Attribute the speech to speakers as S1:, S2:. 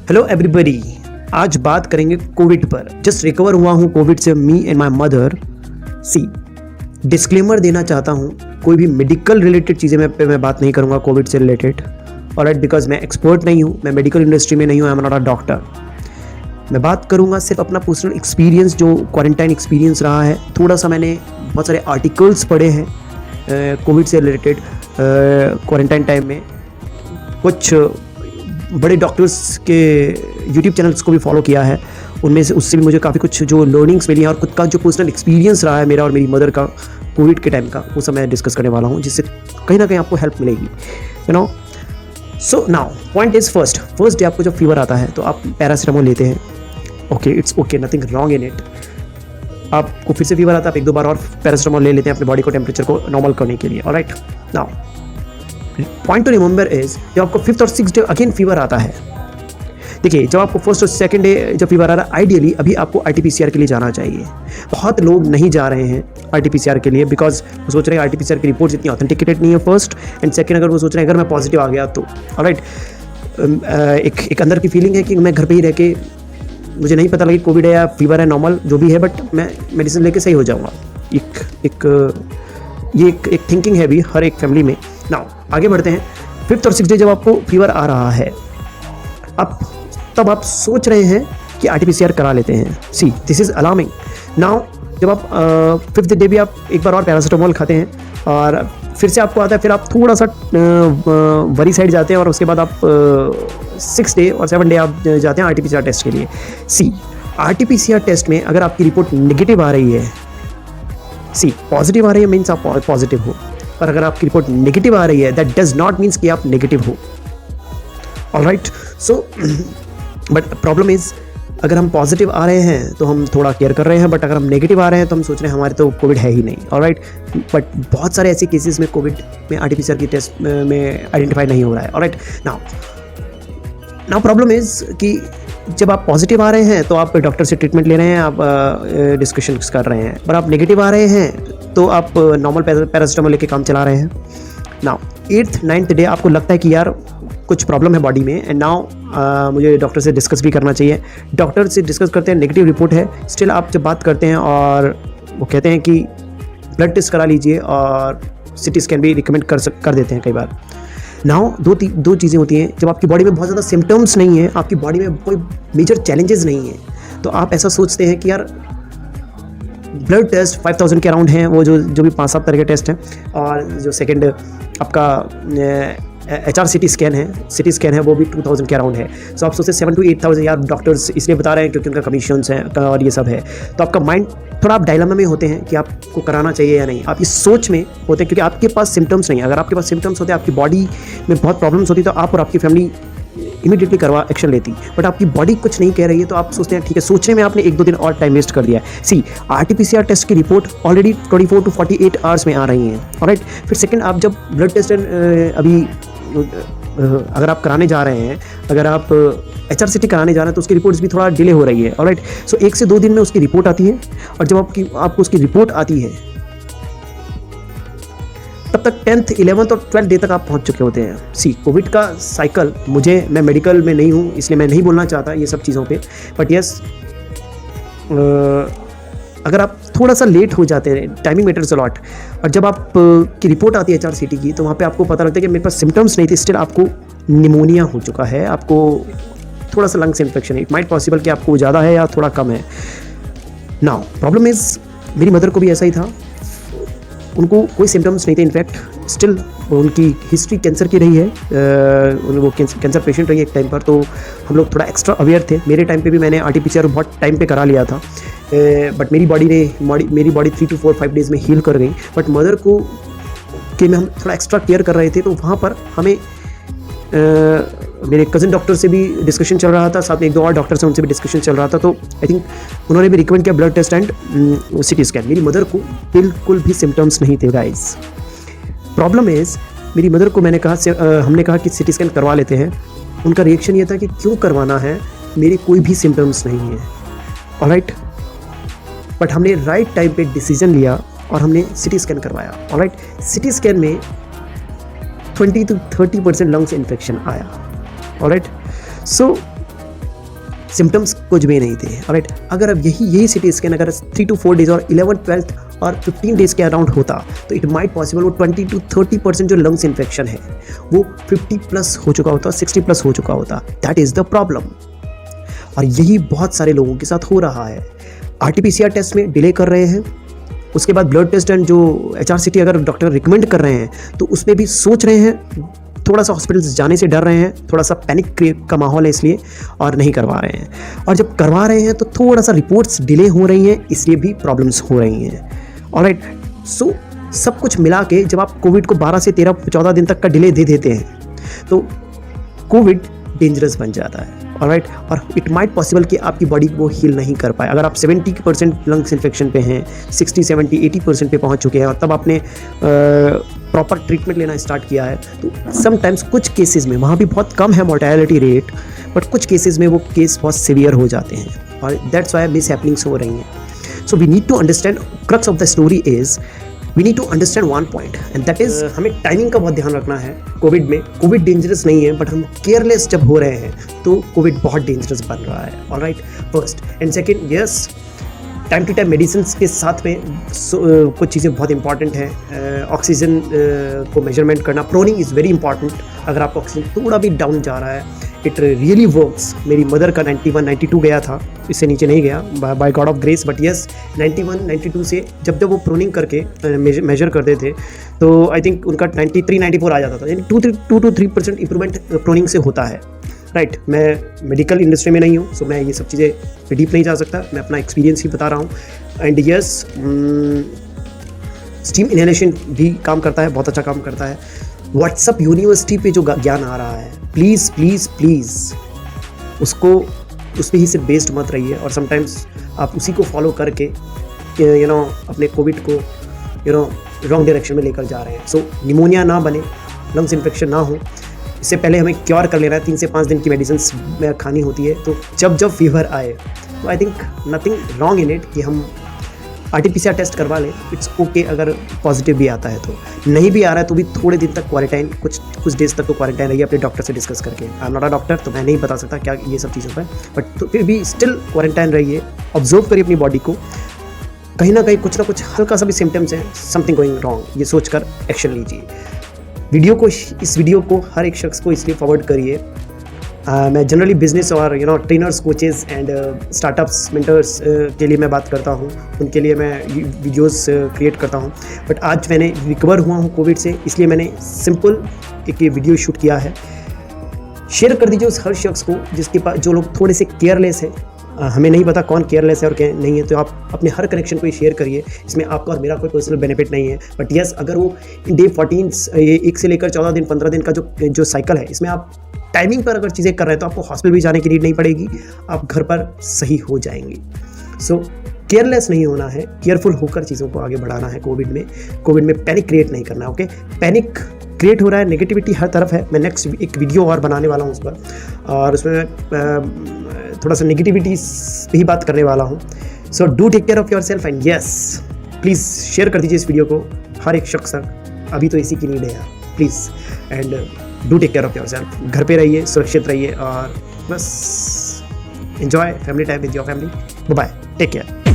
S1: Hello everybody, आज बात करेंगे कोविड पर। जस्ट रिकवर हुआ हूँ कोविड से, me and my mother. See, disclaimer देना चाहता हूँ, कोई भी मेडिकल रिलेटेड चीज़ें मैं बात नहीं करूँगा कोविड से रिलेटेड, ऑलराइट, बिकॉज मैं एक्सपर्ट नहीं हूँ, मैं मेडिकल इंडस्ट्री में नहीं हूँ, I am not a doctor. मैं बात करूँगा सिर्फ अपना पर्सनल एक्सपीरियंस, जो क्वारंटाइन एक्सपीरियंस रहा है। थोड़ा सा मैंने बहुत सारे आर्टिकल्स पढ़े हैं कोविड से रिलेटेड क्वारंटाइन टाइम में। कुछ बड़े डॉक्टर्स के यूट्यूब चैनल्स को भी फॉलो किया है, उनमें से उससे भी मुझे काफ़ी कुछ जो लर्निंग्स मिली हैं, और खुद का जो पर्सनल एक्सपीरियंस रहा है मेरा और मेरी मदर का कोविड के टाइम का, वो सब मैं डिस्कस करने वाला हूँ, जिससे कहीं ना कहीं आपको हेल्प मिलेगी, you know. So now point is, first day आपको जब फीवर आता है तो आप पैरासीटामोल लेते हैं। Okay, it's okay, nothing wrong in it. आपको फिर से फीवर आता है, आप एक दो बार और पैरासीटामोल ले लेते हैं अपने बॉडी को टेम्परेचर को नॉर्मल करने के लिए, alright. Now point two remember is, जब आपको 5th और 6th डे अगेन फीवर आता है, देखिए जब आपको 1st और 2nd डे जब फीवर आ रहा है, आइडियली अभी आपको RT-PCR के लिए जाना चाहिए। बहुत लोग नहीं जा रहे हैं RT-PCR के लिए, बिकॉज वो सोच रहे हैं RT-PCR की रिपोर्ट इतनी ऑथेंटिकेटेड नहीं है, फर्स्ट एंड सेकंड, अगर वो सोच रहे हैं अगर मैं पॉजिटिव आ गया तो, ऑलराइट, एक अंदर की फीलिंग है कि मैं घर पर ही रह के, मुझे नहीं पता लगे कोविड है या फीवर है, नॉर्मल जो भी है, बट मैं मेडिसिन लेके सही हो जाऊँगा। एक थिंकिंग है भी हर एक फैमिली में। नाउ आगे बढ़ते हैं। 5th और 6th डे जब आपको फीवर आ रहा है, तब आप सोच रहे हैं कि RT-PCR करा लेते हैं। सी, दिस इज़ अलार्मिंग। नाउ जब आप 5th डे भी आप एक बार और पैरासीटामोल खाते हैं और फिर से आपको आता है, फिर आप थोड़ा सा वरी साइड जाते हैं, और उसके बाद आप 6th डे और 7th डे आप जाते हैं RT-PCR टेस्ट के लिए। सी, RT-PCR टेस्ट में अगर आपकी रिपोर्ट नेगेटिव आ रही है, सी पॉजिटिव आ रही है मीन्स आप पॉजिटिव हो, और अगर आपकी रिपोर्ट नेगेटिव आ रही है, दैट डज नॉट मीन्स कि आप नेगेटिव हो, alright. So but problem is, अगर हम पॉजिटिव आ रहे हैं तो हम थोड़ा केयर कर रहे हैं, बट अगर हम नेगेटिव आ रहे हैं तो हम सोच रहे हैं हमारे तो कोविड है ही नहीं, ऑलराइट। बट बहुत सारे ऐसे केसेस में कोविड में RT-PCR की टेस्ट में आइडेंटिफाई नहीं हो रहा है, ऑलराइट। नाउ प्रॉब्लम इज कि जब आप पॉजिटिव आ रहे हैं तो आप डॉक्टर से ट्रीटमेंट ले रहे हैं, आप डिस्कशन कर रहे हैं, पर आप नेगेटिव आ रहे हैं तो आप नॉर्मल पैरासीटामोल लेके काम चला रहे हैं। नाउ 8th 9th डे आपको लगता है कि यार कुछ प्रॉब्लम है बॉडी में, एंड नाउ मुझे डॉक्टर से डिस्कस भी करना चाहिए। डॉक्टर से डिस्कस करते हैं, नेगेटिव रिपोर्ट है, स्टिल आप जब बात करते हैं और वो कहते हैं कि ब्लड टेस्ट करा लीजिए, और CT स्कैन भी रिकमेंड कर देते हैं कई बार। नाउ दो चीज़ें होती हैं, जब आपकी बॉडी में बहुत ज़्यादा सिम्टम्स नहीं है, आपकी बॉडी में कोई मेजर चैलेंजेस नहीं है, तो आप ऐसा सोचते हैं कि यार ब्लड टेस्ट 5000 के अराउंड हैं, वो जो भी 5-7 तरह के टेस्ट हैं, और जो सेकंड आपका HRCT स्कैन है, CT स्कैन है, वो भी 2000 के अराउंड है। सो आप सोचते हैं 7 to 8,000, यार डॉक्टर्स इसलिए बता रहे हैं क्योंकि उनका कमीशंस हैं और ये सब है, तो आपका माइंड थोड़ा आप डायलेमा में होते हैं कि आपको कराना चाहिए या नहीं। आप इस सोच में होते हैं क्योंकि आपके पास सिम्टम्स नहीं है। अगर आपके पास सिम्टम्स होते, आपकी बॉडी में बहुत प्रॉब्लम्स होती, तो आप और आपकी फैमिली इमीडिएटली एक्शन लेती, बट आपकी बॉडी कुछ नहीं कह रही है, तो आप सोचते हैं ठीक है, सोचने में आपने 1-2 दिन और टाइम वेस्ट कर दिया है। सी, RT-PCR टेस्ट की रिपोर्ट ऑलरेडी 24 to 48 आवर्स में आ रही हैं, ऑलराइट। फिर सेकंड, आप जब ब्लड टेस्ट अभी अगर आप कराने जा रहे हैं, अगर आप HRCT कराने जा रहे हैं, तो उसकी रिपोर्ट्स भी थोड़ा डिले हो रही है, ऑलराइट। सो 1 से 2 दिन में उसकी रिपोर्ट आती है, और जब आपको उसकी रिपोर्ट आती है, तब तक 10th 11th और 12th डे तक आप पहुंच चुके होते हैं। सी, कोविड का साइकिल, मैं मेडिकल में नहीं हूँ, इसलिए मैं नहीं बोलना चाहता ये सब चीज़ों पे, बट यस, अगर आप थोड़ा सा लेट हो जाते हैं, टाइमिंग मैटर्स अ लॉट, और जब आप की रिपोर्ट आती है HRCT की, तो वहाँ पे आपको पता लगता है कि मेरे पास सिम्टम्स नहीं थे, स्टिल आपको निमोनिया हो चुका है, आपको थोड़ा सा लंग्स इन्फेक्शन है, इट माइट पॉसिबल कि आपको ज़्यादा है या थोड़ा कम है। नाउ प्रॉब्लम इज़, मेरी मदर को भी ऐसा ही था, उनको कोई सिम्टम्स नहीं थे, इनफैक्ट स्टिल उनकी हिस्ट्री कैंसर की रही है, वो कैंसर पेशेंट रही है एक टाइम पर, तो हम लोग थोड़ा एक्स्ट्रा अवेयर थे। मेरे टाइम पे भी मैंने RT-PCR बहुत टाइम पे करा लिया था, बट मेरी बॉडी 3 to 4-5 डेज़ में हील कर गई, बट मदर को के में हम थोड़ा एक्स्ट्रा केयर कर रहे थे, तो वहाँ पर हमें मेरे कज़न डॉक्टर से भी डिस्कशन चल रहा था, साथ में 1-2 और डॉक्टर से उनसे भी डिस्कशन चल रहा था, तो आई थिंक उन्होंने भी रिकमेंड किया blood test and CT scan. मेरी मदर को बिल्कुल भी सिम्टम्स नहीं थे गाइस। प्रॉब्लम इज़, मेरी मदर को हमने कहा कि CT स्कैन करवा लेते हैं, उनका रिएक्शन ये था कि क्यों करवाना है, मेरे कोई भी सिम्टम्स नहीं है, ऑलराइट। बट हमने राइट टाइम पे डिसीजन लिया और हमने CT स्कैन करवाया, ऑलराइट। CT स्कैन में 20 to 30% लंग्स इन्फेक्शन आया, ऑलराइट। सो सिम्टम्स कुछ भी नहीं थे। ऑलराइट, अगर अब यही सिटी स्कैन अगर 3 to 4 डेज और 11, 12 और 15 डेज के अराउंड होता तो इट माइट पॉसिबल वो 20 to 30% जो लंग्स इन्फेक्शन है वो 50+ हो चुका होता, 60+ हो चुका होता। दैट इज़ द प्रॉब्लम, और यही बहुत सारे लोगों के साथ हो रहा है। RT-PCR टेस्ट में डिले कर रहे हैं, उसके बाद ब्लड टेस्ट एंड जो HRCT अगर डॉक्टर रिकमेंड कर रहे हैं तो उसमें भी सोच रहे हैं, थोड़ा सा हॉस्पिटल्स जाने से डर रहे हैं, थोड़ा सा पैनिक का माहौल है इसलिए, और नहीं करवा रहे हैं। और जब करवा रहे हैं तो थोड़ा सा रिपोर्ट्स डिले हो रही हैं, इसलिए भी प्रॉब्लम्स हो रही हैं। ऑलराइट, सो सब कुछ मिला के जब आप कोविड को 12 से 13-14 दिन तक का डिले दे देते हैं तो कोविड डेंजरस बन जाता है। ऑलराइट, और इट माइट पॉसिबल कि आपकी बॉडी वो हील नहीं कर पाए। अगर आप 70% लंग्स इन्फेक्शन पे हैं, 60, 70, 80% पे पहुंच चुके हैं और तब आपने प्रॉपर ट्रीटमेंट लेना स्टार्ट किया है तो समटाइम्स कुछ केसेस में, वहाँ भी बहुत कम है मोर्टेलिटी रेट, बट कुछ केसेस में वो केस बहुत सीवियर हो जाते हैं और दैट्स वाई मिस हैपनिंग्स हो रही हैं। So we need to understand, crux of the story is we need to understand one point and that is हमें टाइमिंग का बहुत ध्यान रखना है। कोविड में, कोविड डेंजरस नहीं है बट हम केयरलेस जब हो रहे हैं तो कोविड बहुत डेंजरस बन रहा है। Alright, first and second, yes, time to time medicine के साथ में कुछ चीज़ें बहुत इंपॉर्टेंट हैं। ऑक्सीजन को मेजरमेंट करना, प्रोनिंग इज़ वेरी इंपॉर्टेंट। अगर आपका ऑक्सीजन थोड़ा भी डाउन जा रहा है, इट रियली वर्क्स। मेरी मदर का 91, 92 गया था, इससे नीचे नहीं गया by god of grace, but yes 91, 92 से जब वो प्रोनिंग करके मेजर करते थे तो आई थिंक उनका 93, 94 आ जाता था। यानी 2 to 3% इंप्रूवमेंट प्रोनिंग से होता है। राइट, मैं मेडिकल इंडस्ट्री में नहीं हूँ, सो मैं ये सब चीज़ें डीप नहीं जा सकता, मैं अपना एक्सपीरियंस ही बता रहा हूँ। एंड यस, स्टीम इनहेलेशन भी काम करता है, बहुत अच्छा काम करता है। व्हाट्सअप यूनिवर्सिटी पे जो ज्ञान आ रहा है, प्लीज़ प्लीज़ प्लीज़ उसको उस पर ही सिर्फ बेस्ड मत रहिए, और समटाइम्स आप उसी को फॉलो करके अपने कोविड को रॉन्ग डायरेक्शन में लेकर जा रहे हैं। सो निमोनिया ना बने, लंग्स इन्फेक्शन ना हो, इससे पहले हमें क्योर कर लेना है। 3 से 5 दिन की मेडिसिन खानी होती है। तो जब फीवर आए तो I think nothing wrong in it कि हम RT-PCR टेस्ट करवा लें। इट्स ओके अगर पॉजिटिव भी आता है तो, नहीं भी आ रहा है तो भी थोड़े दिन तक क्वारंटाइन, कुछ डेज तक तो क्वारंटाइन रहिए अपने डॉक्टर से डिस्कस करके। I am not a doctor तो मैं नहीं बता सकता क्या ये सब चीज़ों पर, बट तो फिर भी स्टिल क्वारंटाइन रहिए, ऑब्जर्व करिए अपनी बॉडी को। कहीं ना कहीं कुछ ना कुछ हल्का सा भी सिम्टम्स हैं, समथिंग गोइंग रॉन्ग, ये सोचकर एक्शन लीजिए। इस वीडियो को हर एक शख्स को इसलिए फॉरवर्ड करिए। मैं जनरली बिजनेस और trainers, coaches and startups, mentors के लिए मैं बात करता हूँ, उनके लिए मैं वीडियोस क्रिएट करता हूँ। बट आज मैंने रिकवर हुआ हूँ कोविड से, इसलिए मैंने सिंपल एक ये वीडियो शूट किया है। शेयर कर दीजिए उस हर शख्स को जिसके पास, जो लोग थोड़े से केयरलेस है। हमें नहीं पता कौन केयरलेस है और क्या नहीं है, तो आप अपने हर कनेक्शन को ही शेयर करिए। इसमें आपका और मेरा कोई पर्सनल बेनिफिट नहीं है, बट यस, अगर वो डे 14 ये 1 से लेकर 14 दिन 15 दिन का जो साइकिल है, इसमें आप टाइमिंग पर अगर चीज़ें कर रहे हैं तो आपको हॉस्पिटल भी जाने की नीड नहीं पड़ेगी, आप घर पर सही हो जाएंगे। सो केयरलेस नहीं होना है, केयरफुल होकर चीज़ों को आगे बढ़ाना है। कोविड में पैनिक क्रिएट नहीं करना। ओके, पैनिक क्रिएट हो रहा है, नेगेटिविटी हर तरफ है। मैं नेक्स्ट एक वीडियो और बनाने वाला हूँ उस पर, और उसमें मैं थोड़ा सा नेगेटिविटी पे ही बात करने वाला हूँ। So do take care of yourself and yes, please share कर दीजिए इस वीडियो को हर एक शख्स तक। अभी तो इसी की नीड है यार, please. And do take care of yourself. घर पे रहिए, सुरक्षित रहिए, और बस enjoy family time with your family. Bye, take care.